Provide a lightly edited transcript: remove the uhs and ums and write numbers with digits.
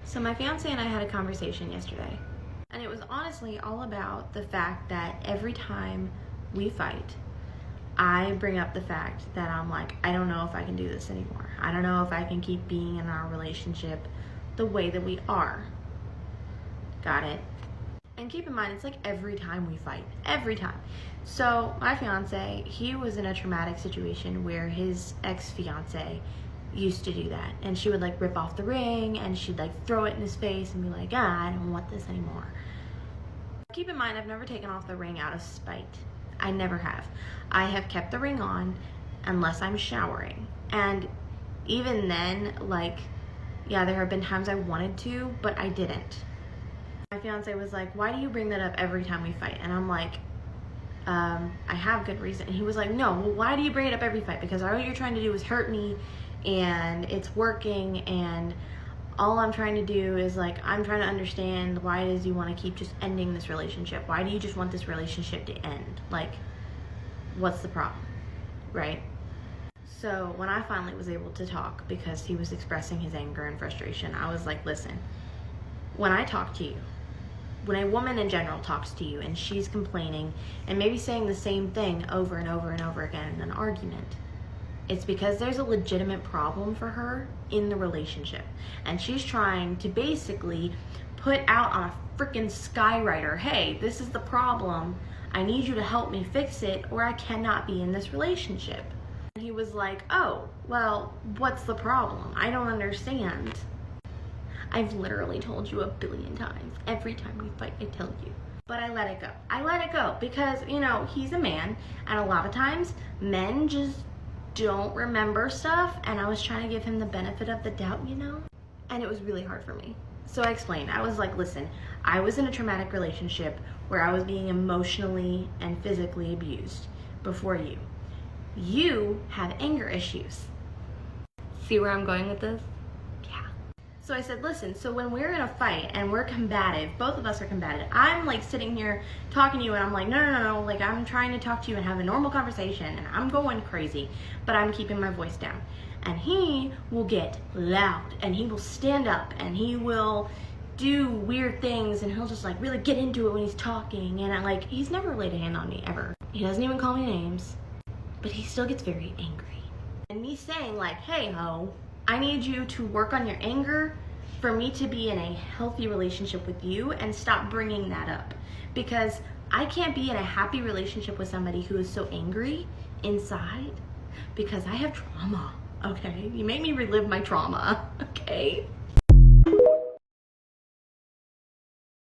So my fiance and I had a conversation yesterday, and it was honestly all about the fact that every time we fight, I bring up the fact that I'm like, I don't know if I can do this anymore. I don't know if I can keep being in our relationship the way that we are. Got it? And keep in mind, it's like every time we fight, every time. So my fiance, he was in a traumatic situation where his ex-fiance used to do that, and she would like rip off the ring and she'd like throw it in his face and be like, I don't want this anymore. Keep in mind, I've never taken off the ring out of spite. I never have. I have kept the ring on unless I'm showering, and even then, like, yeah, there have been times I wanted to, but I didn't. My fiance was like, why do you bring that up every time we fight? And I'm like, I have good reason. And he was like, no, well, why do you bring it up every fight? Because all you're trying to do is hurt me, and it's working, and all I'm trying to do is like, I'm trying to understand why it is you want to keep just ending this relationship. Why do you just want this relationship to end? Like, what's the problem, right? So when I finally was able to talk, because he was expressing his anger and frustration, I was like, listen, when I talk to you, when a woman in general talks to you and she's complaining and maybe saying the same thing over and over and over again in an argument, it's because there's a legitimate problem for her in the relationship. And she's trying to basically put out on a freaking skywriter, hey, this is the problem. I need you to help me fix it, or I cannot be in this relationship. And he was like, oh, well, what's the problem? I don't understand. I've literally told you 1 billion times. Every time we fight, I tell you. But I let it go. I let it go because, you know, he's a man, and a lot of times men just don't remember stuff, and I was trying to give him the benefit of the doubt, you know? And it was really hard for me. So I explained. I was like, listen, I was in a traumatic relationship where I was being emotionally and physically abused before you. You have anger issues. See where I'm going with this? So I said, listen, so when we're in a fight and we're combative, both of us are combative, I'm like sitting here talking to you and I'm like, no, like I'm trying to talk to you and have a normal conversation and I'm going crazy, but I'm keeping my voice down. And he will get loud and he will stand up and he will do weird things and he'll just like really get into it when he's talking, and he's never laid a hand on me ever. He doesn't even call me names, but he still gets very angry. And me saying like, hey ho, I need you to work on your anger for me to be in a healthy relationship with you and stop bringing that up. Because I can't be in a happy relationship with somebody who is so angry inside because I have trauma, okay? You make me relive my trauma, okay?